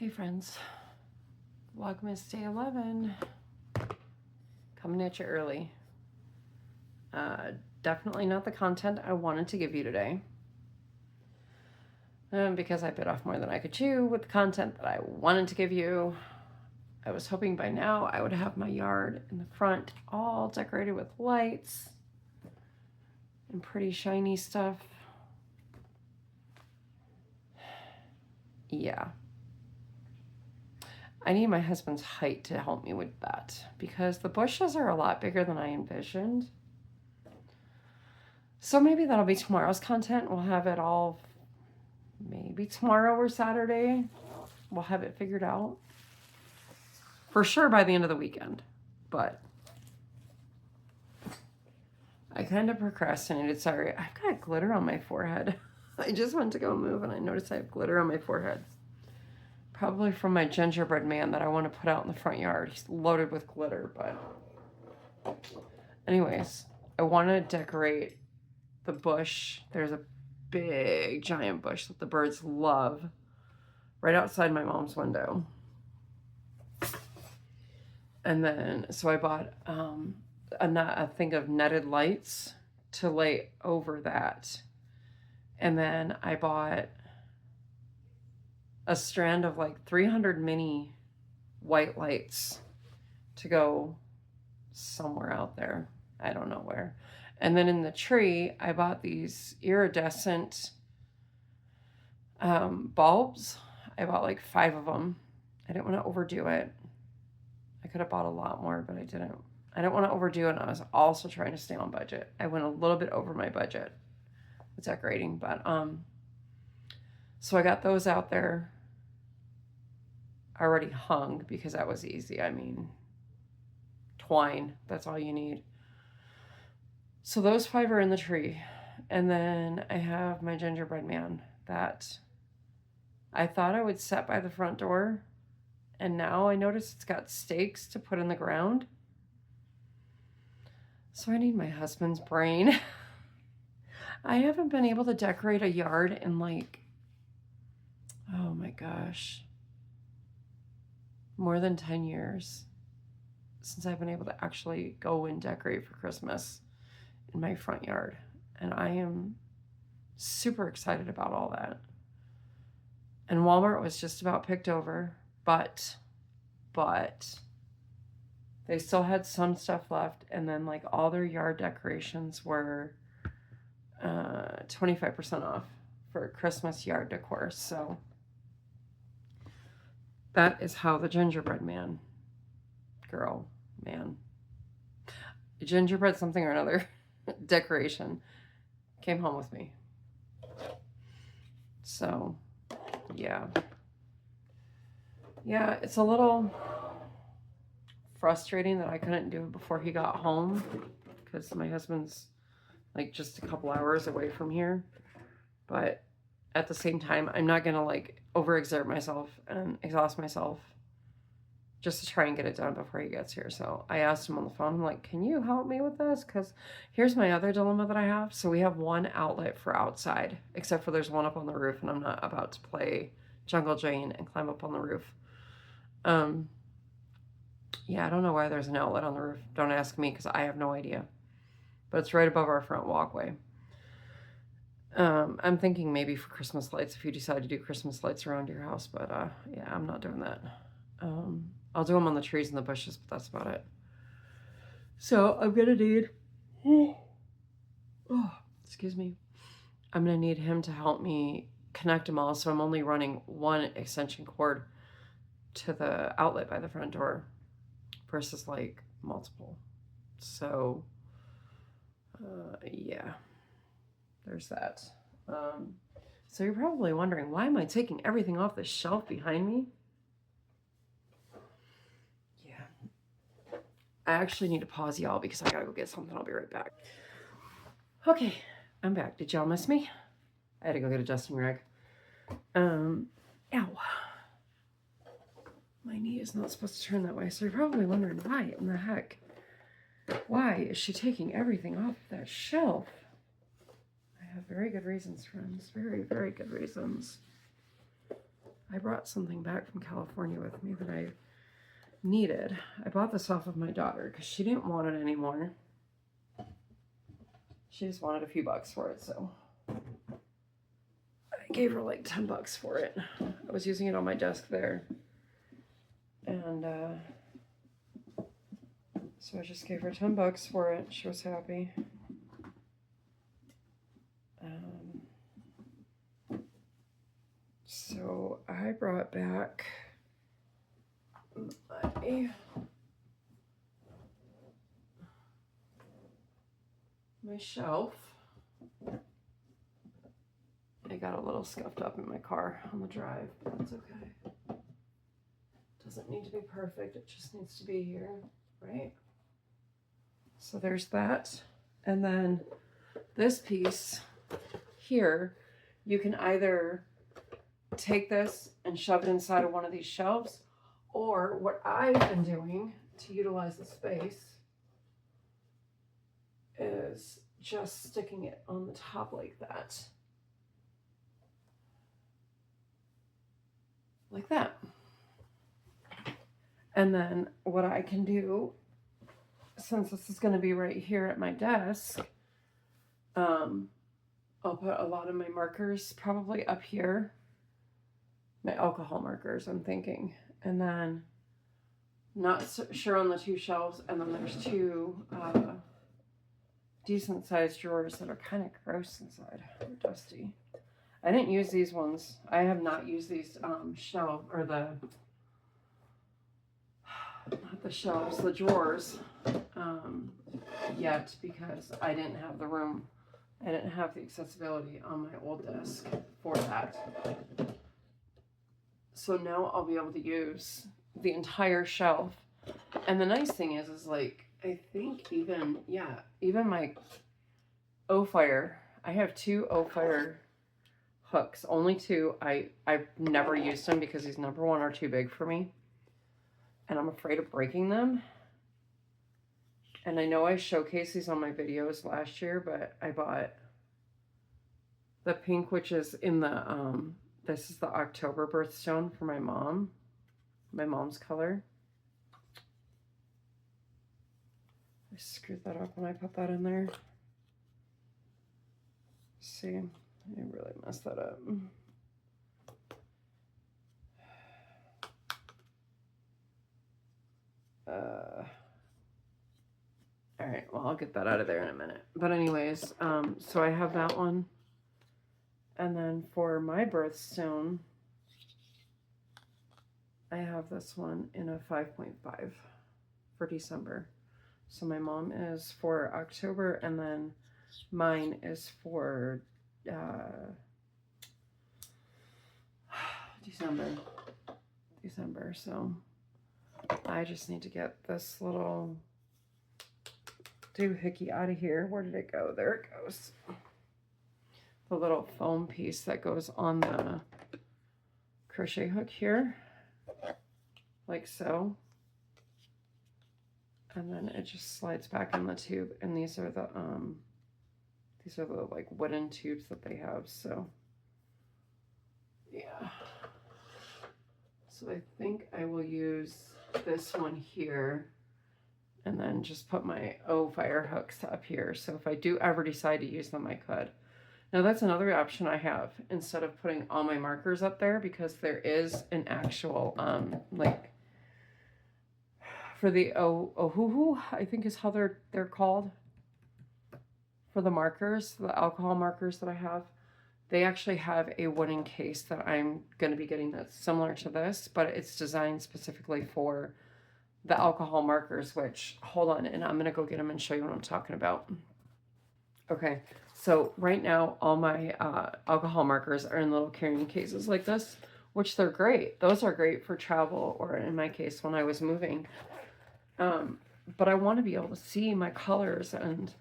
Hey friends, Vlogmas day 11, coming at you early. Definitely not the content I wanted to give you today, because I bit off more than I could chew with the content that I wanted to give you. I was hoping by now I would have my yard in the front all decorated with lights and pretty shiny stuff. Yeah. I need my husband's height to help me with that because the bushes are a lot bigger than I envisioned. So maybe that'll be tomorrow's content. We'll have it all, maybe tomorrow or Saturday. We'll have it figured out. For sure by the end of the weekend. But I kind of procrastinated. Sorry, I've got glitter on my forehead. I just went to go move and I noticed I have glitter on my forehead. Probably from my gingerbread man that I want to put out in the front yard. He's loaded with glitter, but anyways, I want to decorate the bush. There's a big giant bush that the birds love right outside my mom's window. And then, so I bought a thing of netted lights to lay over that. And then I bought a strand of like 300 mini white lights to go somewhere out there. I don't know where. And then in the tree, I bought these iridescent bulbs. I bought like 5 of them. I didn't want to overdo it. I could have bought a lot more, but I didn't. I don't want to overdo it. And I was also trying to stay on budget. I went a little bit over my budget with decorating, but so I got those out there already hung because that was easy. I mean, twine, that's all you need. So those 5 are in the tree. And then I have my gingerbread man that I thought I would set by the front door. And now I notice it's got stakes to put in the ground. So I need my husband's brain. I haven't been able to decorate a yard in like, oh my gosh, more than 10 years since I've been able to actually go and decorate for Christmas in my front yard. And I am super excited about all that. And Walmart was just about picked over, but they still had some stuff left. And then like all their yard decorations were 25% off for Christmas yard decor. So that is how the gingerbread man, girl, man, gingerbread something or another decoration came home with me. So yeah, it's a little frustrating that I couldn't do it before he got home because my husband's like just a couple hours away from here. But at the same time, I'm not gonna like overexert myself and exhaust myself just to try and get it done before he gets here. So I asked him on the phone, I'm like, can you help me with this? Because here's my other dilemma that I have. So we have one outlet for outside, except for there's one up on the roof, and I'm not about to play Jungle Jane and climb up on the roof. Yeah, I don't know why there's an outlet on the roof. Don't ask me because I have no idea. But it's right above our front walkway. I'm thinking maybe for Christmas lights, if you decide to do Christmas lights around your house, but yeah, I'm not doing that. I'll do them on the trees and the bushes, but that's about it. So I'm gonna need, excuse me. I'm gonna need him to help me connect them all. So I'm only running one extension cord to the outlet by the front door versus like multiple. So yeah, there's that. So you're probably wondering, why am I taking everything off the shelf behind me? Yeah, I actually need to pause y'all because I gotta go get something. I'll be right back. Okay, I'm back. Did y'all miss me? I had to go get a dusting rag. Ow. My knee is not supposed to turn that way, so you're probably wondering, why in the heck? Why is she taking everything off that shelf? I have very good reasons, friends. Very, very good reasons. I brought something back from California with me that I needed. I bought this off of my daughter because she didn't want it anymore. She just wanted a few bucks for it, so I gave her like 10 bucks for it. I was using it on my desk there. And so I just gave her 10 bucks for it. She was happy. So I brought back my shelf. It got a little scuffed up in my car on the drive, but it's okay. Doesn't need to be perfect, it just needs to be here, right? So there's that. And then this piece here, you can either take this and shove it inside of one of these shelves, or what I've been doing to utilize the space is just sticking it on the top like that. Like that. And then what I can do, since this is going to be right here at my desk, I'll put a lot of my markers probably up here. My alcohol markers, I'm thinking. And then, not sure on the two shelves, and then there's two decent sized drawers that are kind of gross inside. They're dusty. I didn't use these ones. I have not used these shelf, or not the shelves, the drawers yet, because I didn't have the room. I didn't have the accessibility on my old desk for that. So now I'll be able to use the entire shelf. And the nice thing is like, I think even my O-Fire, I have two O-Fire hooks, only two. I've never used them because these number one are too big for me. And I'm afraid of breaking them. And I know I showcased these on my videos last year, but I bought the pink, which is in the, this is the October birthstone for my mom. My mom's color. I screwed that up when I put that in there. See, I really messed that up. All right, well, I'll get that out of there in a minute. But anyways, so I have that one. And then for my birthstone, I have this one in a 5.5 for December. So my mom is for October, and then mine is for December. So I just need to get this little doohickey out of here. Where did it go? There it goes. The little foam piece that goes on the crochet hook here, like so. And then it just slides back in the tube, and these are the like wooden tubes that they have. So yeah, so I think I will use this one here and then just put my O-Fire hooks up here. So if I do ever decide to use them, I could. Now that's another option I have, instead of putting all my markers up there, because there is an actual like for the Ohuhu, I think is how they're called, for the markers, the alcohol markers that I have. They actually have a wooden case that I'm going to be getting that's similar to this, but it's designed specifically for the alcohol markers, which, hold on, and I'm going to go get them and show you what I'm talking about. Okay, so right now all my alcohol markers are in little carrying cases like this, which they're great. Those are great for travel, or in my case, when I was moving. But I want to be able to see my colors, and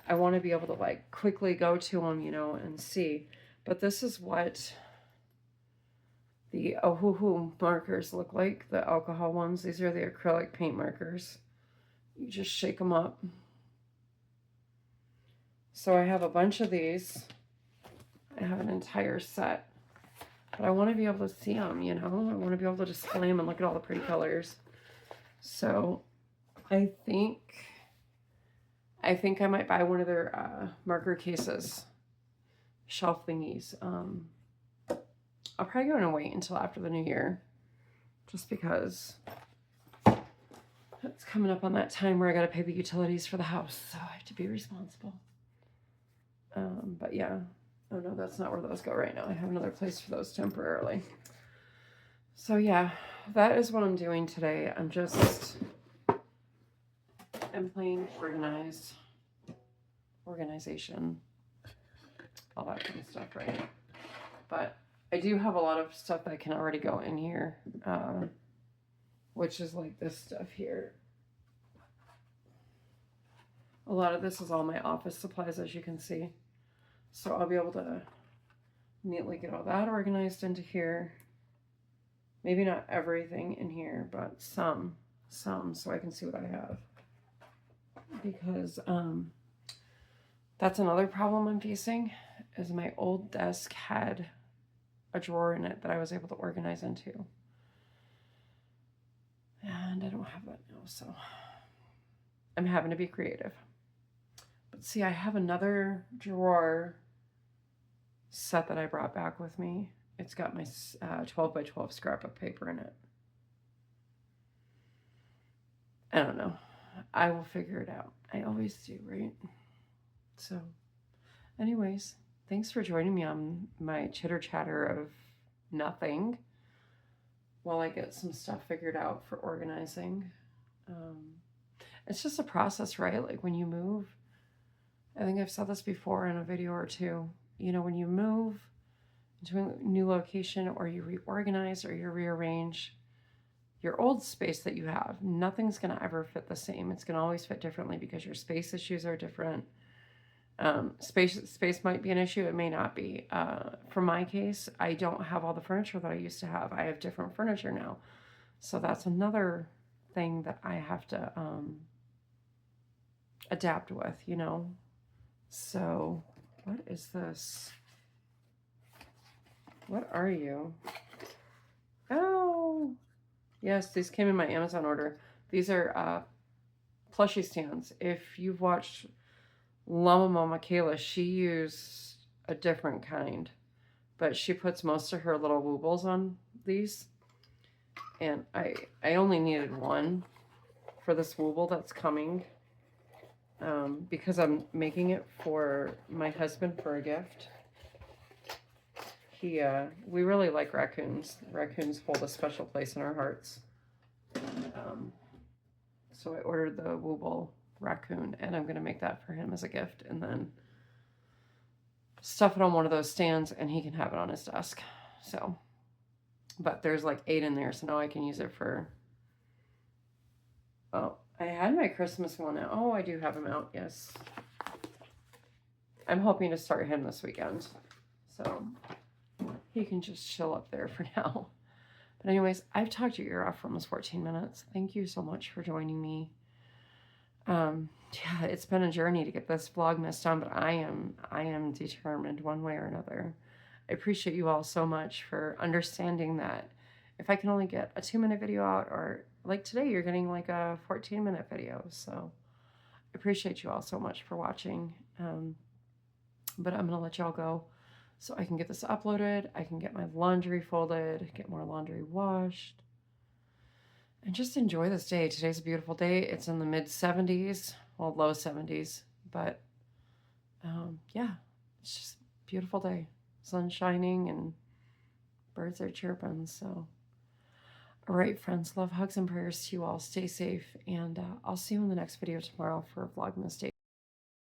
I want to be able to like quickly go to them, you know, and see. But this is what the Ohuhu markers look like, the alcohol ones. These are the acrylic paint markers. You just shake them up. So I have a bunch of these. I have an entire set. But I want to be able to see them, you know? I want to be able to display them and look at all the pretty colors. So I think I might buy one of their marker cases, shelf thingies. I'll probably go and wait until after the new year, just because it's coming up on that time where I got to pay the utilities for the house, so I have to be responsible. But yeah, oh no, that's not where those go right now. I have another place for those temporarily. So yeah, that is what I'm doing today. I'm playing organization, all that kind of stuff, right? But I do have a lot of stuff that can already go in here, which is like this stuff here. A lot of this is all my office supplies, as you can see. So I'll be able to neatly get all that organized into here. Maybe not everything in here, but some, so I can see what I have. Because that's another problem I'm facing, is my old desk had a drawer in it that I was able to organize into. And I don't have that now, so I'm having to be creative. But see, I have another drawer set that I brought back with me. It's got my 12 by 12 scrapbook paper in it. I don't know. I will figure it out. I always do, right? So, anyways, thanks for joining me on my chitter chatter of nothing while I get some stuff figured out for organizing. It's just a process, right? Like when you move, I think I've said this before in a video or two, you know, when you move into a new location or you reorganize or you rearrange your old space that you have, nothing's going to ever fit the same. It's going to always fit differently because your space issues are different. Space might be an issue. It may not be. For my case, I don't have all the furniture that I used to have. I have different furniture now. So that's another thing that I have to adapt with, you know. So what is this? What are you? Oh, yes, these came in my Amazon order. These are plushie stands. If you've watched Llama Mama Kayla, she used a different kind, but she puts most of her little woobles on these. And I only needed one for this wooble that's coming, because I'm making it for my husband for a gift. We really like raccoons. Raccoons hold a special place in our hearts. So I ordered the wooble raccoon, and I'm going to make that for him as a gift, and then stuff it on one of those stands, and he can have it on his desk. So, but there's like 8 in there, so now I can use it for, oh, I had my Christmas one out. Oh, I do have him out, yes. I'm hoping to start him this weekend, so he can just chill up there for now. But anyways, I've talked your ear off for almost 14 minutes. Thank you so much for joining me. Yeah, it's been a journey to get this Vlogmas done, but I am determined one way or another. I appreciate you all so much for understanding that if I can only get a 2-minute video out, or like today, you're getting like a 14-minute video. So I appreciate you all so much for watching. But I'm gonna let y'all go so I can get this uploaded. I can get my laundry folded, get more laundry washed, and just enjoy this day. Today's a beautiful day. It's in the mid 70s, well, low 70s, but yeah, it's just a beautiful day. Sun shining and birds are chirping. So, all right, friends, love, hugs, and prayers to you all. Stay safe, and I'll see you in the next video tomorrow for Vlogmas Day.